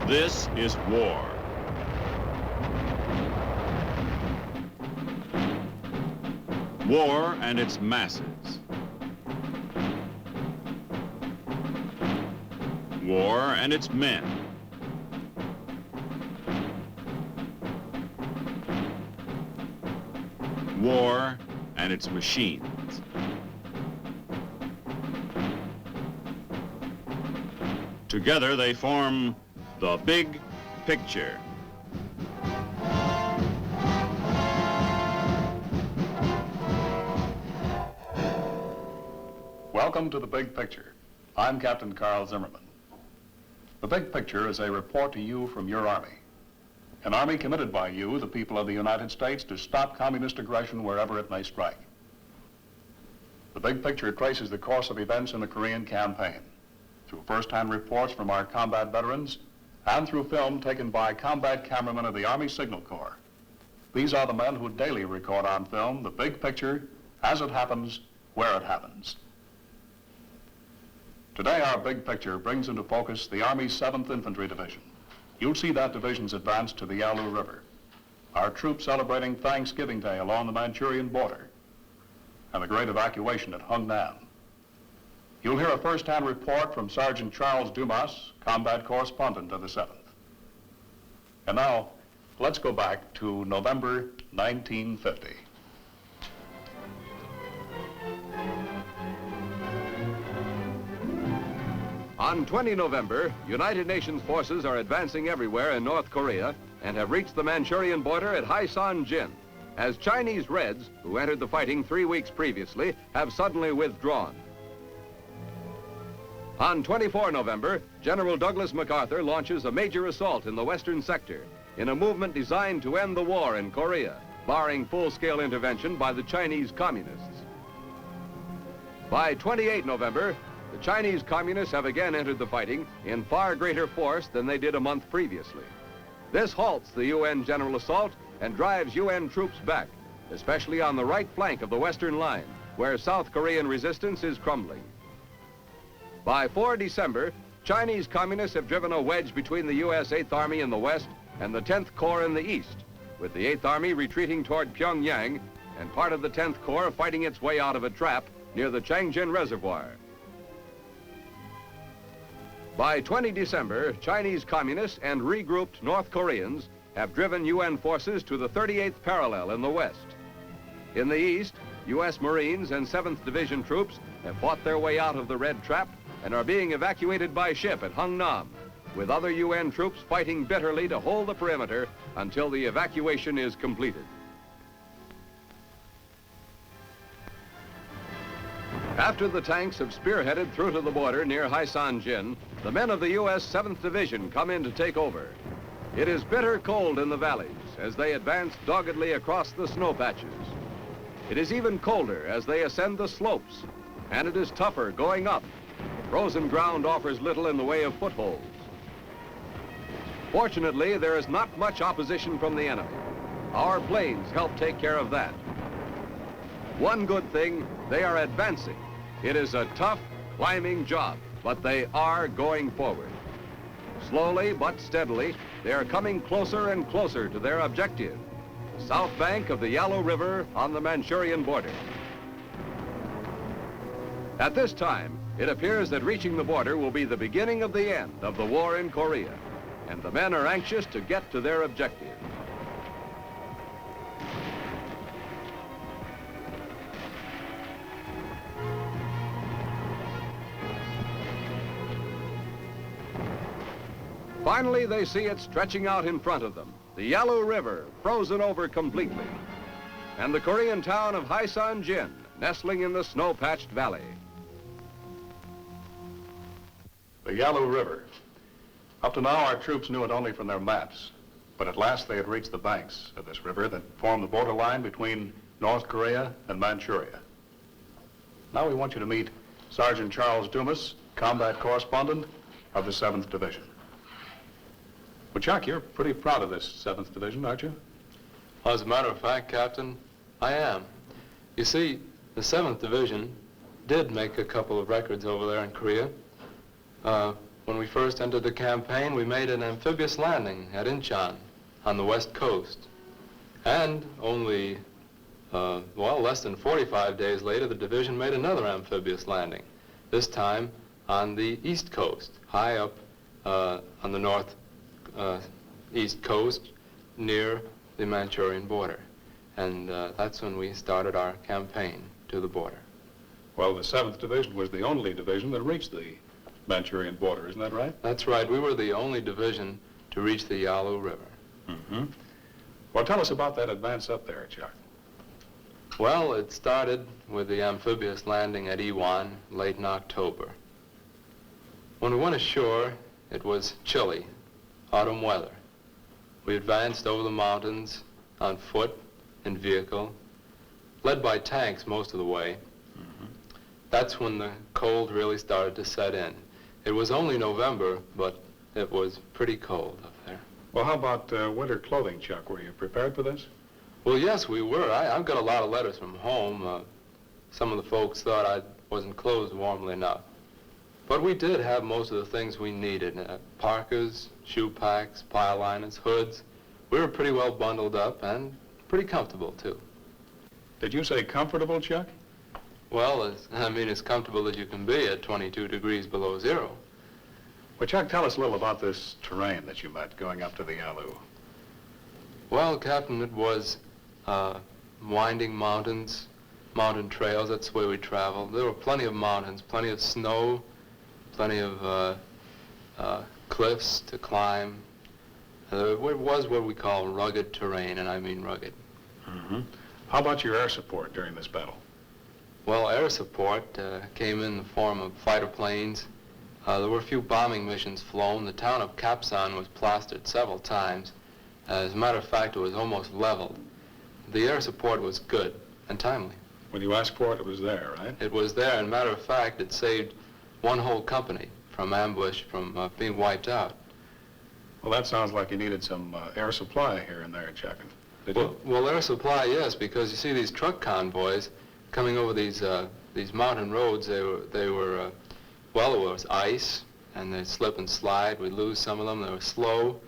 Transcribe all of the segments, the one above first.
This is war. War and its masses. War and its men. War and its machines. Together they form the big picture. Welcome to The Big Picture. I'm Captain Carl Zimmerman. The Big Picture is a report to you from your Army. An Army committed by you, the people of the United States, to stop communist aggression wherever it may strike. The Big Picture traces the course of events in the Korean campaign through first-hand reports from our combat veterans and through film taken by combat cameramen of the Army Signal Corps. These are the men who daily record on film the big picture as it happens, where it happens. Today, our big picture brings into focus the Army's 7th Infantry Division. You'll see that division's advance to the Yalu River, our troops celebrating Thanksgiving Day along the Manchurian border, and the great evacuation at Hungnam. You'll hear a first-hand report from Sergeant Charles Dumas, combat correspondent of the 7th. And now, let's go back to November 1950. On 20 November, United Nations forces are advancing everywhere in North Korea and have reached the Manchurian border at Haisan-jin, as Chinese Reds, who entered the fighting 3 weeks previously, have suddenly withdrawn. On 24 November, General Douglas MacArthur launches a major assault in the western sector in a movement designed to end the war in Korea, barring full-scale intervention by the Chinese Communists. By 28 November, the Chinese Communists have again entered the fighting in far greater force than they did a month previously. This halts the UN general assault and drives UN troops back, especially on the right flank of the western line, where South Korean resistance is crumbling. By 4 December, Chinese Communists have driven a wedge between the U.S. 8th Army in the west and the 10th Corps in the east, with the 8th Army retreating toward Pyongyang and part of the 10th Corps fighting its way out of a trap near the Changjin Reservoir. By 20 December, Chinese Communists and regrouped North Koreans have driven UN forces to the 38th parallel in the west. In the east, U.S. Marines and 7th Division troops have fought their way out of the Red Trap and are being evacuated by ship at Hungnam, with other UN troops fighting bitterly to hold the perimeter until the evacuation is completed. After the tanks have spearheaded through to the border near Haisan-jin, the men of the U.S. 7th Division come in to take over. It is bitter cold in the valleys as they advance doggedly across the snow patches. It is even colder as they ascend the slopes, and it is tougher going up. Frozen ground offers little in the way of footholds. Fortunately, there is not much opposition from the enemy. Our planes help take care of that. One good thing, they are advancing. It is a tough, climbing job, but they are going forward. Slowly but steadily, they are coming closer and closer to their objective, the south bank of the Yalu River on the Manchurian border. At this time, it appears that reaching the border will be the beginning of the end of the war in Korea, and the men are anxious to get to their objective. Finally, they see it stretching out in front of them, the Yalu River, frozen over completely, and the Korean town of Haisan-jin, nestling in the snow-patched valley. The Yalu River. Up to now, our troops knew it only from their maps, but at last they had reached the banks of this river that form the borderline between North Korea and Manchuria. Now we want you to meet Sergeant Charles Dumas, combat correspondent of the 7th Division. Well, Chuck, you're pretty proud of this 7th Division, aren't you? Well, as a matter of fact, Captain, I am. You see, the 7th Division did make a couple of records over there in Korea. when we first entered the campaign, we made an amphibious landing at Incheon on the west coast. And only, less than 45 days later, the division made another amphibious landing, this time on the east coast, high up on the north east coast near the Manchurian border. And that's when we started our campaign to the border. Well, the 7th Division was the only division that reached the Manchurian border, isn't that right? That's right. We were the only division to reach the Yalu River. Mm-hmm. Well, tell us about that advance up there, Chuck. Well, it started with the amphibious landing at Iwan late in October. When we went ashore, it was chilly, autumn weather. We advanced over the mountains on foot, in vehicle, led by tanks most of the way. Mm-hmm. That's when the cold really started to set in. It was only November, but it was pretty cold up there. Well, how about winter clothing, Chuck? Were you prepared for this? Well, yes, we were. I've got a lot of letters from home. Some of the folks thought I wasn't clothed warmly enough. But we did have most of the things we needed. Parkas, shoe packs, pile liners, hoods. We were pretty well bundled up and pretty comfortable, too. Did you say comfortable, Chuck? Well, as comfortable as you can be at 22 degrees below zero. Well, Chuck, tell us a little about this terrain that you met going up to the Yalu. Well, Captain, it was winding mountains, mountain trails. That's the way we traveled. There were plenty of mountains, plenty of snow, plenty of cliffs to climb. It was what we call rugged terrain, and I mean rugged. Mm-hmm. How about your air support during this battle? Well, air support came in the form of fighter planes. There were a few bombing missions flown. The town of Kapsan was plastered several times. As a matter of fact, it was almost leveled. The air support was good and timely. When you asked for it, it was there, right? It was there, and matter of fact, it saved one whole company from ambush, from being wiped out. Well, that sounds like you needed some air supply here and there, Chuck. Did you? Well, air supply, yes, because you see these truck convoys coming over these mountain roads. There was ice, and they'd slip and slide. We'd lose some of them. They were slow.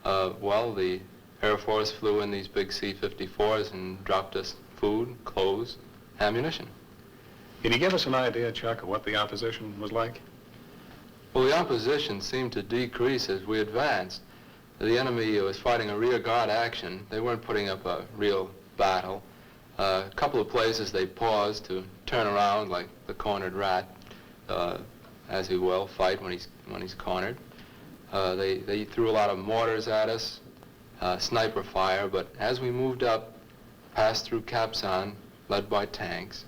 The Air Force flew in these big C-54s and dropped us food, clothes, ammunition. Can you give us an idea, Chuck, of what the opposition was like? Well, the opposition seemed to decrease as we advanced. The enemy was fighting a rear guard action. They weren't putting up a real battle. A couple of places they paused to turn around like the cornered rat, as he will fight when he's cornered. They threw a lot of mortars at us, sniper fire, but as we moved up, passed through Kapsan, led by tanks,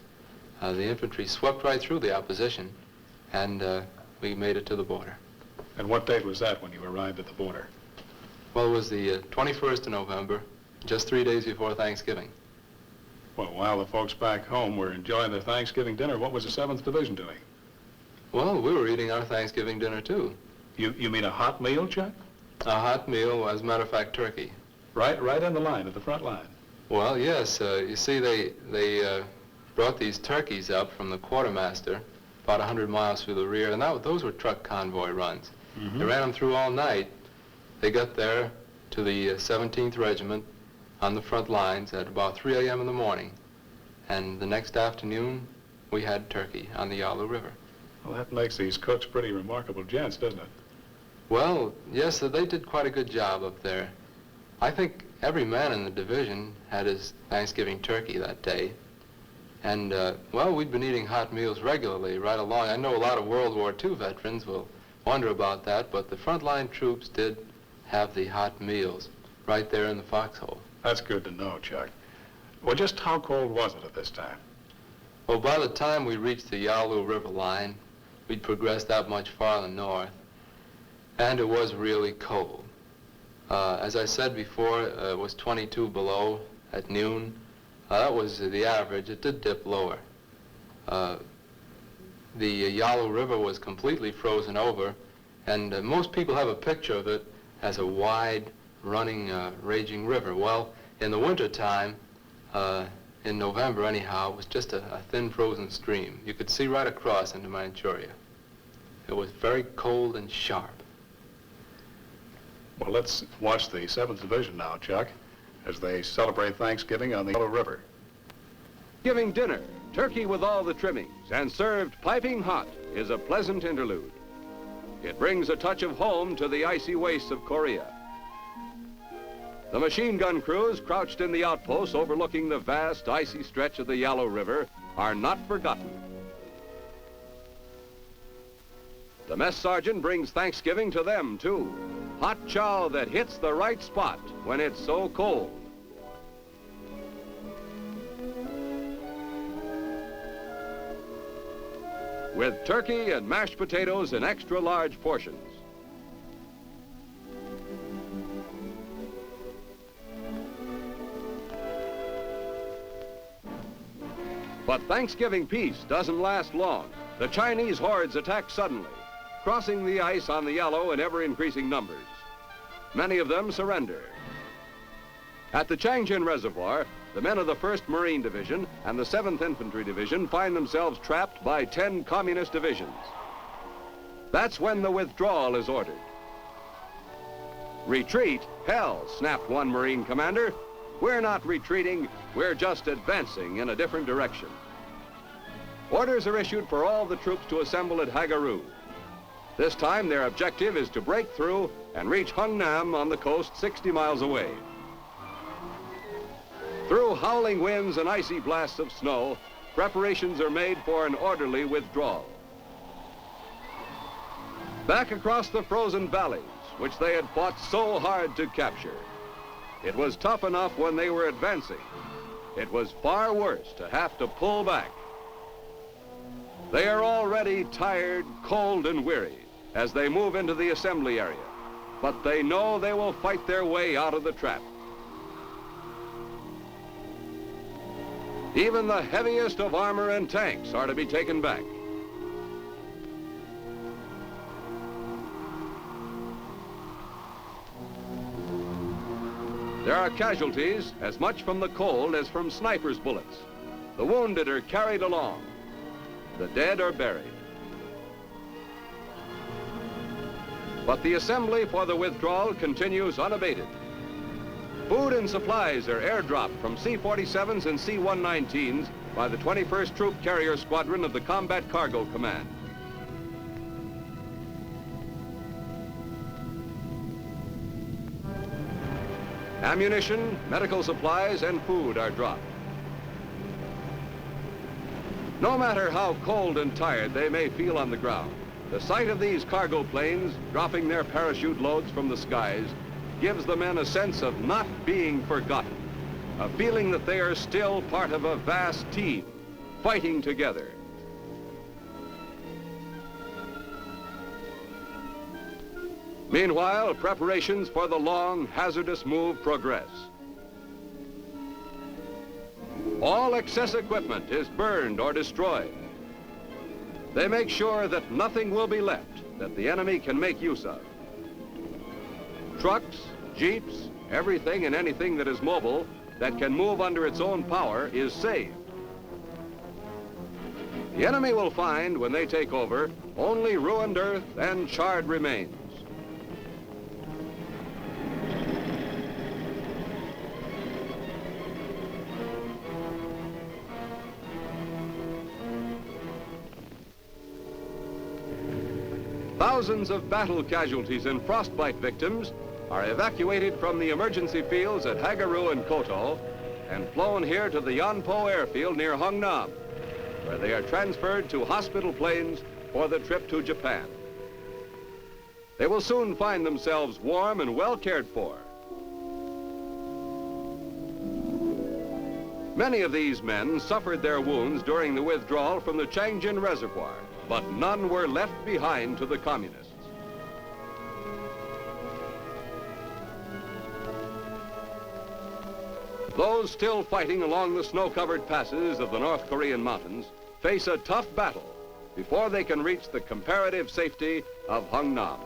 the infantry swept right through the opposition, and we made it to the border. And what date was that when you arrived at the border? Well, it was the 21st of November, just 3 days before Thanksgiving. Well, while the folks back home were enjoying their Thanksgiving dinner, what was the 7th Division doing? Well, we were eating our Thanksgiving dinner, too. You mean a hot meal, Chuck? A hot meal, as a matter of fact, turkey. Right on the line, at the front line. Well, yes. You see, they brought these turkeys up from the quartermaster about 100 miles through the rear, and those were truck convoy runs. Mm-hmm. They ran them through all night. They got there to the 17th Regiment on the front lines at about 3 a.m. in the morning. And the next afternoon, we had turkey on the Yalu River. Well, that makes these cooks pretty remarkable gents, doesn't it? Well, yes, they did quite a good job up there. I think every man in the division had his Thanksgiving turkey that day. And, we'd been eating hot meals regularly right along. I know a lot of World War II veterans will wonder about that, but the frontline troops did have the hot meals right there in the foxhole. That's good to know, Chuck. Well, just how cold was it at this time? Well, by the time we reached the Yalu River line, we'd progressed that much farther north, and it was really cold. As I said before, it was 22 below at noon. That was the average. It did dip lower. The Yalu River was completely frozen over, and most people have a picture of it as a wide, running, raging river. Well, in the wintertime, in November anyhow, it was just a thin frozen stream. You could see right across into Manchuria. It was very cold and sharp. Well, let's watch the 7th Division now, Chuck, as they celebrate Thanksgiving on the Yellow River. Giving dinner, turkey with all the trimmings, and served piping hot is a pleasant interlude. It brings a touch of home to the icy wastes of Korea. The machine gun crews crouched in the outposts overlooking the vast icy stretch of the Yalu River are not forgotten. The mess sergeant brings Thanksgiving to them, too. Hot chow that hits the right spot when it's so cold. With turkey and mashed potatoes in extra large portions. But Thanksgiving peace doesn't last long. The Chinese hordes attack suddenly, crossing the ice on the Yellow in ever-increasing numbers. Many of them surrender. At the Changjin Reservoir, the men of the 1st Marine Division and the 7th Infantry Division find themselves trapped by 10 communist divisions. That's when the withdrawal is ordered. Retreat? Hell, snapped one Marine commander. We're not retreating, we're just advancing in a different direction. Orders are issued for all the troops to assemble at Hagaru. This time their objective is to break through and reach Hungnam on the coast 60 miles away. Through howling winds and icy blasts of snow, preparations are made for an orderly withdrawal. Back across the frozen valleys, which they had fought so hard to capture. It was tough enough when they were advancing. It was far worse to have to pull back. They are already tired, cold, and weary as they move into the assembly area, but they know they will fight their way out of the trap. Even the heaviest of armor and tanks are to be taken back. There are casualties as much from the cold as from snipers' bullets. The wounded are carried along. The dead are buried. But the assembly for the withdrawal continues unabated. Food and supplies are airdropped from C-47s and C-119s by the 21st Troop Carrier Squadron of the Combat Cargo Command. Ammunition, medical supplies, and food are dropped. No matter how cold and tired they may feel on the ground, the sight of these cargo planes dropping their parachute loads from the skies gives the men a sense of not being forgotten, a feeling that they are still part of a vast team, fighting together. Meanwhile, preparations for the long, hazardous move progress. All excess equipment is burned or destroyed. They make sure that nothing will be left that the enemy can make use of. Trucks, jeeps, everything and anything that is mobile that can move under its own power is saved. The enemy will find, when they take over, only ruined earth and charred remains. Thousands of battle casualties and frostbite victims are evacuated from the emergency fields at Hagaru and Koto and flown here to the Yonpo airfield near Hungnam, where they are transferred to hospital planes for the trip to Japan. They will soon find themselves warm and well cared for. Many of these men suffered their wounds during the withdrawal from the Changjin Reservoir, but none were left behind to the communists. Those still fighting along the snow-covered passes of the North Korean mountains face a tough battle before they can reach the comparative safety of Hungnam.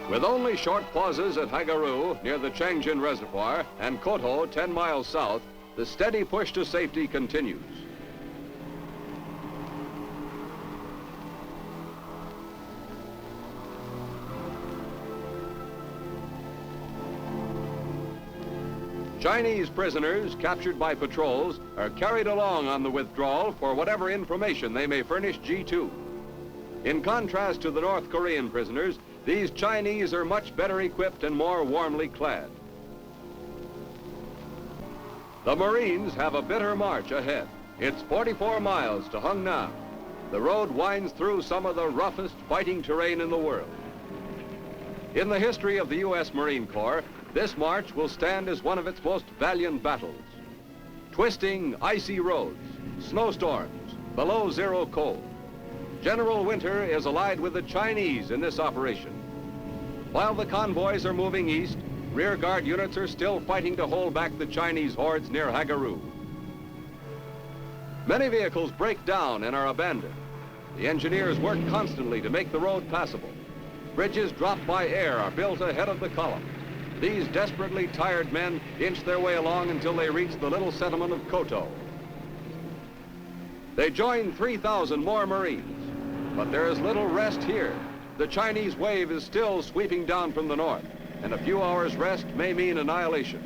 With only short pauses at Hagaru near the Changjin Reservoir and Koto 10 miles south, the steady push to safety continues. Chinese prisoners captured by patrols are carried along on the withdrawal for whatever information they may furnish G2. In contrast to the North Korean prisoners, these Chinese are much better equipped and more warmly clad. The Marines have a bitter march ahead. It's 44 miles to Hungnam. The road winds through some of the roughest fighting terrain in the world. In the history of the U.S. Marine Corps, this march will stand as one of its most valiant battles. Twisting, icy roads, snowstorms, below zero cold. General Winter is allied with the Chinese in this operation. While the convoys are moving east, rear guard units are still fighting to hold back the Chinese hordes near Hagaru. Many vehicles break down and are abandoned. The engineers work constantly to make the road passable. Bridges dropped by air are built ahead of the column. These desperately tired men inch their way along until they reach the little settlement of Koto. They join 3,000 more Marines, but there is little rest here. The Chinese wave is still sweeping down from the north, and a few hours rest may mean annihilation.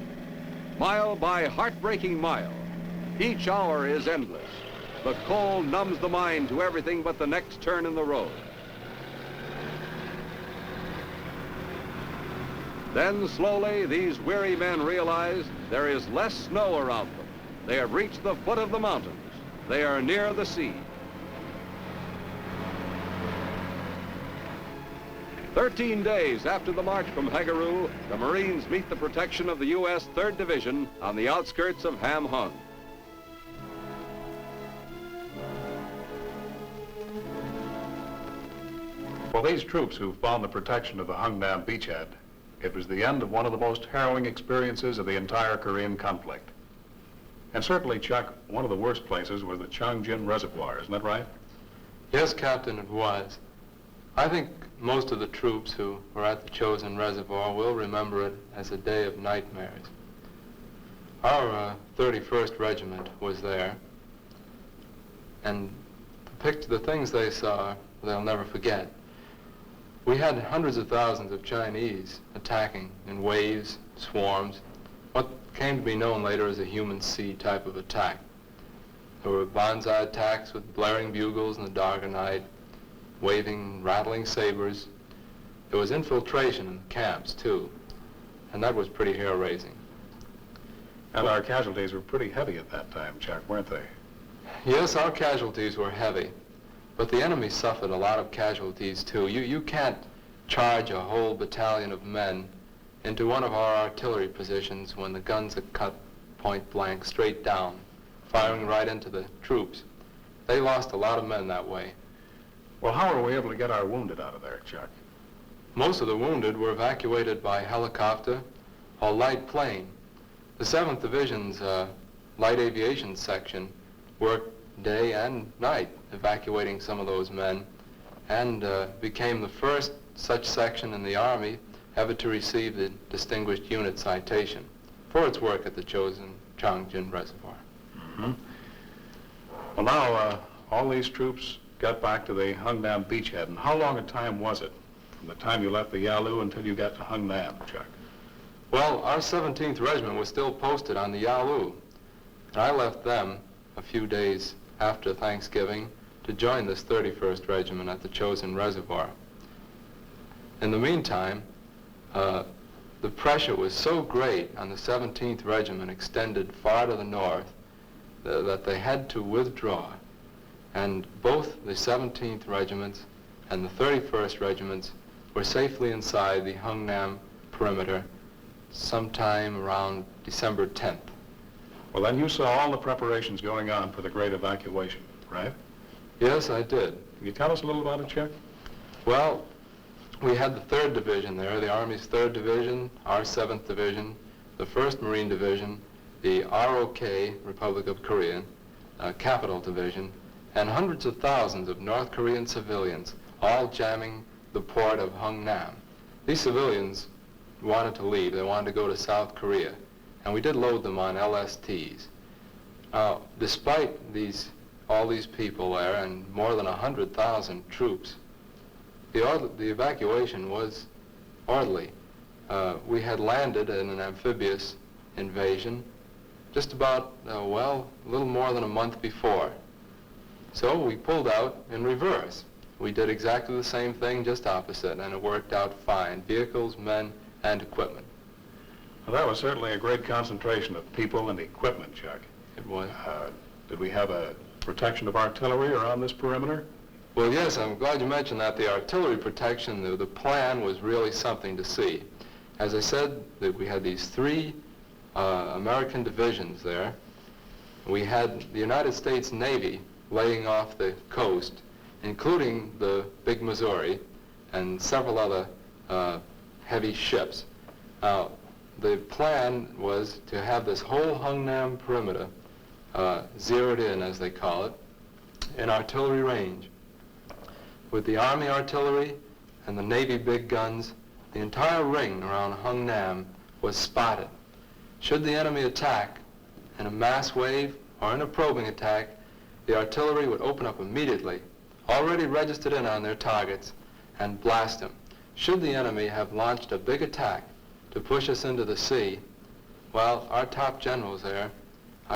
Mile by heartbreaking mile, each hour is endless. The cold numbs the mind to everything but the next turn in the road. Then slowly, these weary men realize there is less snow around them. They have reached the foot of the mountains. They are near the sea. 13 days after the march from Hagaru, the Marines meet the protection of the U.S. 3rd Division on the outskirts of Ham Hung. For these troops who found the protection of the Hungnam beachhead, it was the end of one of the most harrowing experiences of the entire Korean conflict. And certainly, Chuck, one of the worst places was the Changjin Reservoir, isn't that right? Yes, Captain, it was. I think most of the troops who were at the chosen reservoir will remember it as a day of nightmares. Our 31st Regiment was there, and the things they saw, they'll never forget. We had hundreds of thousands of Chinese attacking in waves, swarms, what came to be known later as a human sea type of attack. There were banzai attacks with blaring bugles in the dark of night, waving, rattling sabers. There was infiltration in the camps, too, and that was pretty hair-raising. And our casualties were pretty heavy at that time, Chuck, weren't they? Yes, our casualties were heavy, but the enemy suffered a lot of casualties, too. You can't charge a whole battalion of men into one of our artillery positions when the guns are cut point blank, straight down, firing right into the troops. They lost a lot of men that way. Well, how were we able to get our wounded out of there, Chuck? Most of the wounded were evacuated by helicopter or light plane. The 7th Division's light aviation section worked day and night evacuating some of those men, and became the first such section in the Army ever to receive the Distinguished Unit Citation for its work at the chosen Changjin Reservoir. Mm-hmm. Well, now, all these troops got back to the Hungnam beachhead, and how long a time was it from the time you left the Yalu until you got to Hungnam, Chuck? Well, our 17th Regiment was still posted on the Yalu, and I left them a few days after Thanksgiving to join this 31st Regiment at the chosen reservoir. In the meantime, the pressure was so great on the 17th Regiment extended far to the north that they had to withdraw. And both the 17th Regiments and the 31st Regiments were safely inside the Hungnam perimeter sometime around December 10th. Well, then you saw all the preparations going on for the great evacuation, right? Yes, I did. Can you tell us a little about it, Chuck? Well, we had the 3rd Division there, the Army's 3rd Division, our 7th Division, the 1st Marine Division, the ROK, Republic of Korea, Capital Division, and hundreds of thousands of North Korean civilians all jamming the port of Hungnam. these civilians wanted to leave. They wanted to go to South Korea. And we did load them on LSTs. Now, despite all these people there and more than 100,000 troops, the evacuation was orderly. We had landed in an amphibious invasion just about, well, a little more than a month before. So we pulled out in reverse. We did exactly the same thing, just opposite, and it worked out fine. Vehicles, men, and equipment. Well, that was certainly a great concentration of people and equipment, Chuck. It was. Did we have a protection of artillery around this perimeter? Well, yes, I'm glad you mentioned that. The artillery protection, the plan was really something to see. As I said, that we had these 3 American divisions there. We had the United States Navy laying off the coast, including the big Missouri and several other heavy ships. Now, the plan was to have this whole Hungnam perimeter zeroed in, as they call it, in artillery range. With the Army artillery and the Navy big guns, the entire ring around Hungnam was spotted. Should the enemy attack in a mass wave or in a probing attack, the artillery would open up immediately, already registered in on their targets, and blast them. Should the enemy have launched a big attack to push us into the sea, well, our top generals there